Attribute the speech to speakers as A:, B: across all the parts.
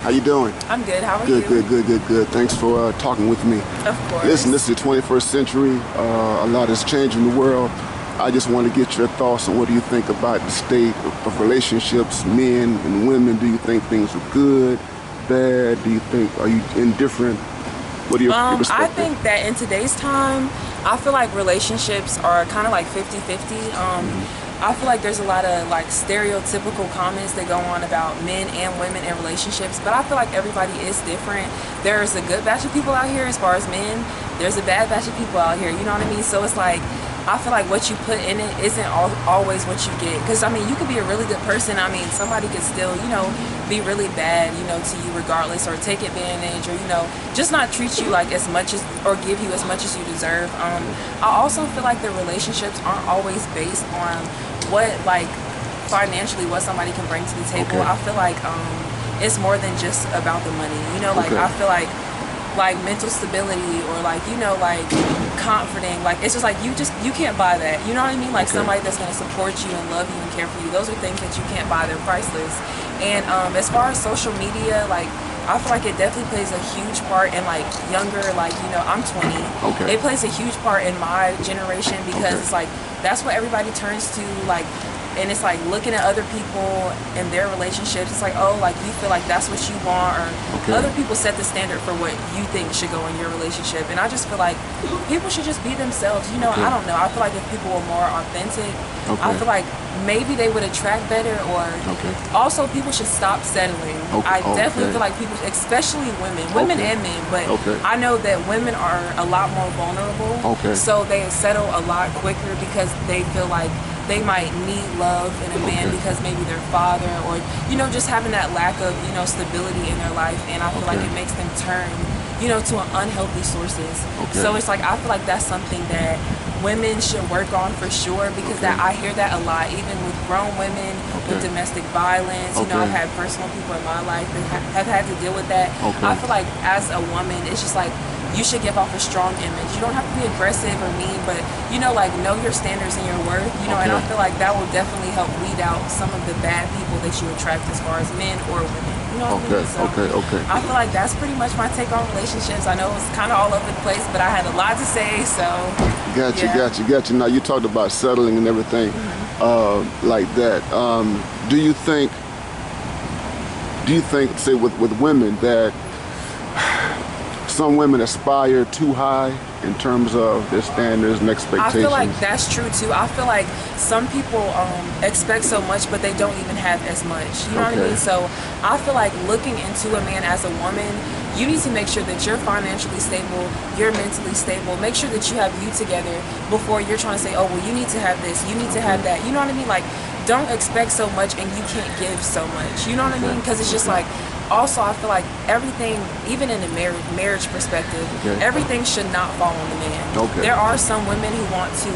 A: How you doing?
B: I'm good. How are
A: Good,
B: you?
A: good. Thanks for talking with me.
B: Of course.
A: Listen, this is the 21st century. A lot is changing in the world. I just want to get your thoughts on what do you think about the state of relationships, men and women. Do you think things are good, bad? Do you think, are you indifferent? What are your
B: I
A: perspective?
B: think that in today's time, I feel like relationships are kind of like 50-50. I feel like there's a lot of like stereotypical comments that go on about men and women in relationships, but I feel like everybody is different. There's a good batch of people out here as far as men. There's a bad batch of people out here, you know what I mean? So it's like, I feel like what you put in it isn't always what you get. Because, I mean, you could be a really good person. I mean, somebody could still, be really bad, to you regardless, or take advantage, or, just not treat you like as much as, or give you as much as you deserve. I also feel like the relationships aren't always based on what, like, financially, what somebody can bring to the table.
A: Okay.
B: I feel like it's more than just about the money. Like,
A: Okay.
B: I feel like mental stability, or like comforting, like it's just like you can't buy that, you know what I mean? Like
A: Okay.
B: somebody that's going to support you and love you and care for you, those are things that you can't buy. They're priceless. And as far as social media, like I feel like it definitely plays a huge part in like younger, like I'm 20.
A: Okay.
B: It plays a huge part in my generation because
A: Okay.
B: it's like that's what everybody turns to, like. And it's like looking at other people and their relationships. It's like, oh, like you feel like that's what you want, or
A: Okay.
B: other people set the standard for what you think should go in your relationship. And I just feel like people should just be themselves.
A: Okay.
B: I don't know. I feel like if people were more authentic, I
A: Okay.
B: feel like maybe they would attract better. Or
A: Okay.
B: also people should stop settling.
A: Okay.
B: I definitely
A: Okay.
B: feel like people, especially women
A: Okay.
B: and men, but
A: Okay.
B: I know that women are a lot more vulnerable.
A: Okay.
B: So they settle a lot quicker because they feel like they might need love in a man
A: Okay.
B: because maybe their father, or just having that lack of stability in their life. And I feel like
A: Okay.
B: it makes them turn to unhealthy sources.
A: Okay.
B: So it's like I feel like that's something that women should work on for sure, because
A: Okay.
B: that I hear that a lot, even with grown women, with
A: Okay.
B: domestic violence.
A: Okay.
B: I've had personal people in my life that have had to deal with that.
A: Okay.
B: I feel like as a woman, it's just like you should give off a strong image. You don't have to be aggressive or mean, but like know your standards and your worth. And I
A: Okay.
B: feel like that will definitely help weed out some of the bad people that you attract as far as men or women. You know what I
A: Okay.
B: mean? So
A: Okay.
B: I feel like that's pretty much my take on relationships. I know it was kind of all over the place, but I had a lot to say. So
A: Gotcha,
B: yeah.
A: gotcha. Now you talked about settling and everything, like that. Do you think, say with women, that some women aspire too high in terms of their standards and
B: I
A: expectations?
B: feel like that's true too. I feel like some people expect so much, but they don't even have as much. You know what I
A: Okay.
B: mean? So I feel like looking into a man as a woman, you need to make sure that you're financially stable, you're mentally stable. Make sure that you have you together before you're trying to say, oh, well, you need to have this, you need to have that. You know what I mean? Like, don't expect so much and you can't give so much. You know what I mean? Because it's just like, also, I feel like everything, even in a marriage perspective,
A: Okay.
B: everything should not fall on the man.
A: Okay.
B: There are some women who want to,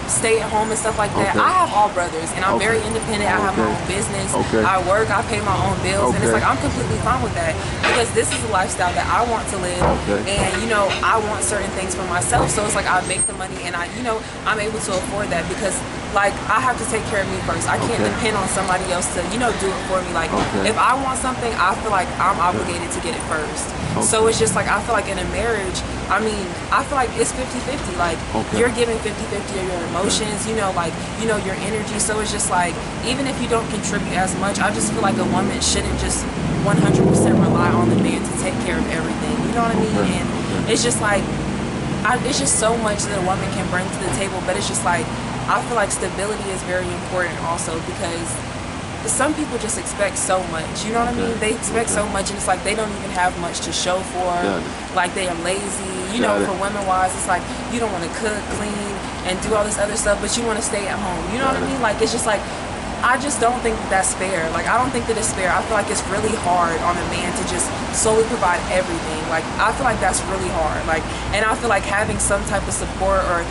B: stay at home and stuff like that.
A: Okay.
B: I have all brothers, and I'm
A: Okay.
B: very independent. I have my
A: Okay.
B: own business.
A: Okay.
B: I work. I pay my own bills, and it's
A: Okay.
B: like I'm completely fine with that because this is a lifestyle that I want to live,
A: Okay.
B: and I want certain things for myself. So it's like I make the money, and I'm able to afford that because. Like, I have to take care of me first. I can't
A: Okay.
B: depend on somebody else to, do it for me. Like,
A: Okay.
B: if I want something, I feel like I'm obligated to get it first.
A: Okay.
B: So it's just like, I feel like in a marriage, I feel like it's 50-50. Like,
A: Okay.
B: you're giving 50-50 of your emotions, your energy. So it's just like, even if you don't contribute as much, I just feel like a woman shouldn't just 100% rely on the man to take care of everything. You know what I mean?
A: Okay.
B: And
A: Okay.
B: it's just like, it's just so much that a woman can bring to the table, but it's just like, I feel like stability is very important also, because some people just expect so much, you know what I mean? They expect so much, and it's like they don't even have much to show for.
A: Got it.
B: Like, they are lazy,
A: Got it.
B: for women wise, it's like you don't want to cook, clean, and do all this other stuff, but you want to stay at home, you know what I mean? Like, it's just like, I just don't think that that's fair. Like, I don't think that it's fair. I feel like it's really hard on a man to just solely provide everything. Like, I feel like that's really hard. Like, and I feel like having some type of support, or,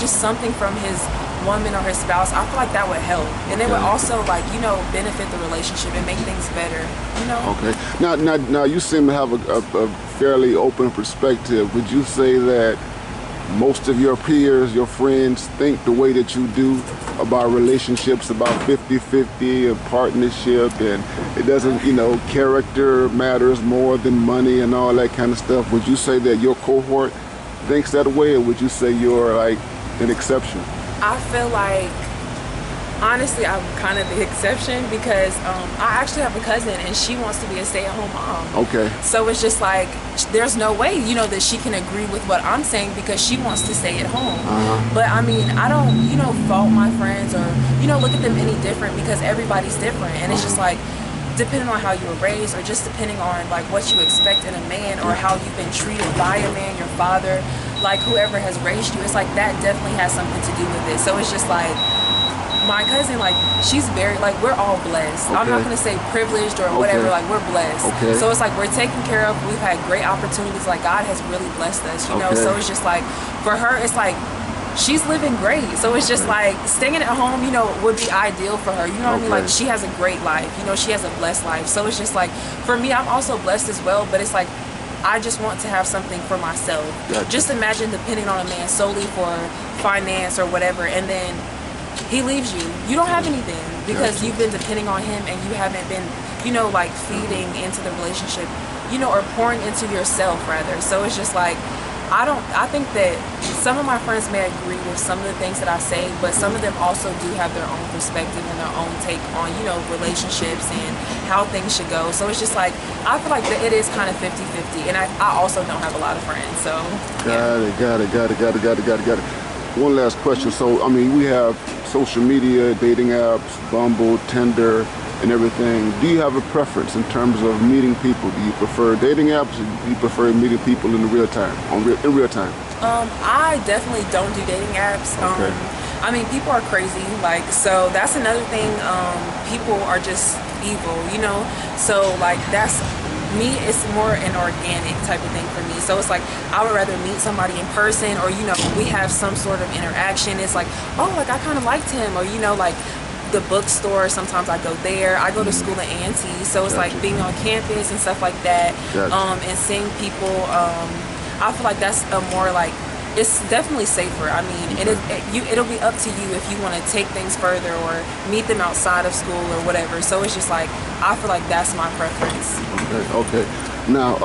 B: just something from his woman or his spouse, I feel like that would help. And it would also, like, benefit the relationship and make things better,
A: Okay. Now you seem to have a fairly open perspective. Would you say that most of your peers, your friends think the way that you do about relationships, about 50-50 and partnership, and it doesn't, character matters more than money and all that kind of stuff. Would you say that your cohort thinks that way, or would you say you're like an exception?
B: I feel like, honestly, I'm kind of the exception because I actually have a cousin and she wants to be a stay-at-home mom.
A: Okay.
B: So it's just like, there's no way, that she can agree with what I'm saying because she wants to stay at home. But I mean, I don't, fault my friends or, look at them any different because everybody's different. And it's just like, depending on how you were raised or just depending on like what you expect in a man or how you've been treated by a man, your father, like whoever has raised you, it's like that definitely has something to do with it. So it's just like, my cousin, like, she's very, like, we're all blessed. Okay. I'm not going to say privileged or whatever, like, we're blessed. Okay. So it's like we're taken care of. We've had great opportunities. Like, God has really blessed us, you know? So it's just like, for her, it's like, she's living great. So it's just like, staying at home, would be ideal for her. You know what I mean? Like, she has a great life. She has a blessed life. So it's just like, for me, I'm also blessed as well, but it's like, I just want to have something for myself. Gotcha. Just imagine depending on a man solely for finance or whatever, and then he leaves you. You don't have anything because you've been depending on him and you haven't been, like feeding into the relationship, or pouring into yourself rather. So it's just like, I think that some of my friends may agree with some of the things that I say, but some of them also do have their own perspective and their own take on, relationships and how things should go. So it's just like, I feel like that it is kind of 50-50, and I also don't have a lot of friends, so.
A: Got it. One last question. So, I mean, we have social media, dating apps, Bumble, Tinder, and everything. Do you have a preference in terms of meeting people? Do you prefer dating apps, or do you prefer meeting people in real time? In real time?
B: I definitely don't do dating apps. Okay. I mean, people are crazy. Like, so that's another thing. People are just evil, So, like, that's. Me, it's more an organic type of thing for me. So it's like, I would rather meet somebody in person or, we have some sort of interaction. It's like, oh, like I kind of liked him, or, like the bookstore, sometimes I go there. I go to school in Auntie. So it's like being on campus and stuff like that. And seeing people, I feel like that's a more like, it's definitely safer. I mean, it'll be up to you if you want to take things further or meet them outside of school or whatever. So it's just like, I feel like that's my preference.
A: Okay. Now,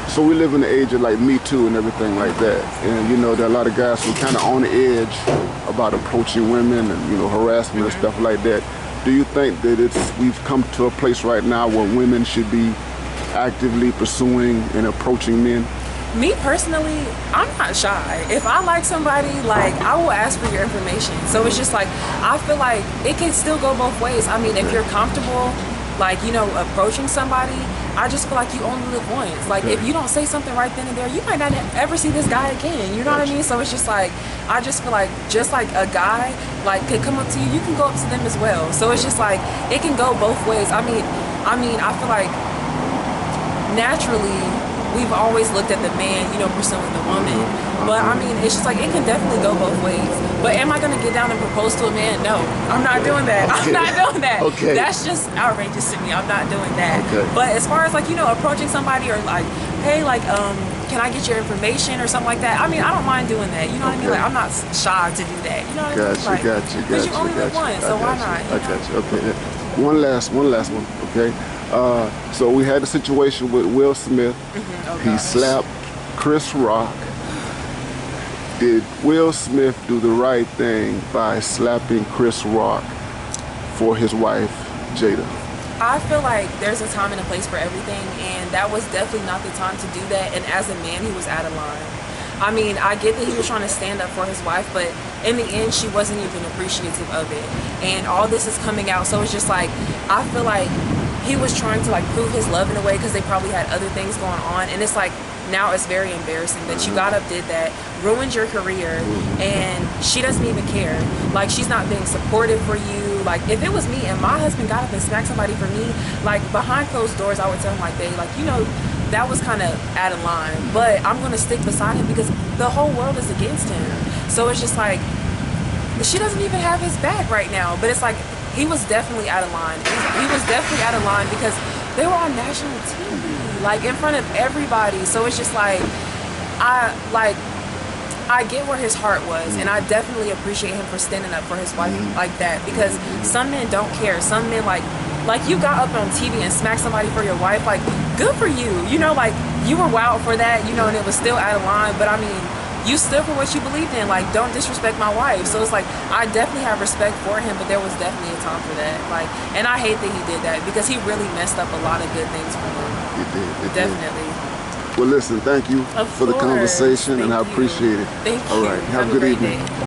A: so we live in the age of like Me Too and everything like that. And there are a lot of guys who are kind of on the edge about approaching women and, harassment and stuff like that. Do you think that we've come to a place right now where women should be actively pursuing and approaching men?
B: Me personally, I'm not shy. If I like somebody, like, I will ask for your information. So it's just like, I feel like it can still go both ways. I mean, if you're comfortable, like, approaching somebody, I just feel like you only live once. Like, if you don't say something right then and there, you might not ever see this guy again. You know what I mean? So it's just like, I just feel like, just like a guy, like, could come up to you, you can go up to them as well. So it's just like, it can go both ways. I mean, I feel like, naturally, we've always looked at the man, pursuing the woman. But I mean, it's just like, it can definitely go both ways. But am I going to get down and propose to a man? No, I'm not doing that. I'm not doing that.
A: Okay.
B: That's just outrageous to me. I'm not doing that.
A: Okay.
B: But as far as like, approaching somebody or like, hey, like, can I get your information or something like that? I mean, I don't mind doing that. You know what I mean? Like, I'm not shy to do that. You know what I mean?
A: Got you.
B: Because you only live once, so why not?
A: I got you. Okay. One last one. Okay. So we had a situation with Will Smith. He slapped Chris Rock. Did Will Smith do the right thing by slapping Chris Rock for his wife, Jada?
B: I feel like there's a time and a place for everything, and that was definitely not the time to do that. And as a man, he was out of line. I mean, I get that he was trying to stand up for his wife, but in the end, she wasn't even appreciative of it. And all this is coming out, so it's just like, I feel like he was trying to like prove his love in a way because they probably had other things going on. And it's like, now it's very embarrassing that you got up, did that, ruined your career, and she doesn't even care. Like, she's not being supportive for you. Like, if it was me and my husband got up and smacked somebody for me, like, behind closed doors, I would tell him, like, babe, like, that was kind of out of line, but I'm going to stick beside him because the whole world is against him. So it's just like, she doesn't even have his back right now, but it's like, he was definitely out of line. He was definitely out of line because they were on national TV, like in front of everybody. So it's just like, I get where his heart was, and I definitely appreciate him for standing up for his wife like that, because some men don't care. Some men like you got up on TV and smacked somebody for your wife, like, good for you. You know, like, you were wild for that, you know, and it was still out of line, but I mean, you stood for what you believed in. Like, don't disrespect my wife. So it's like, I definitely have respect for him, but there was definitely a time for that. Like, and I hate that he did that, because he really messed up a lot of good things for him.
A: It
B: Definitely.
A: did. Well, listen, thank you for the conversation, and I appreciate it.
B: Thank you.
A: All right, have a good
B: great
A: evening.
B: day.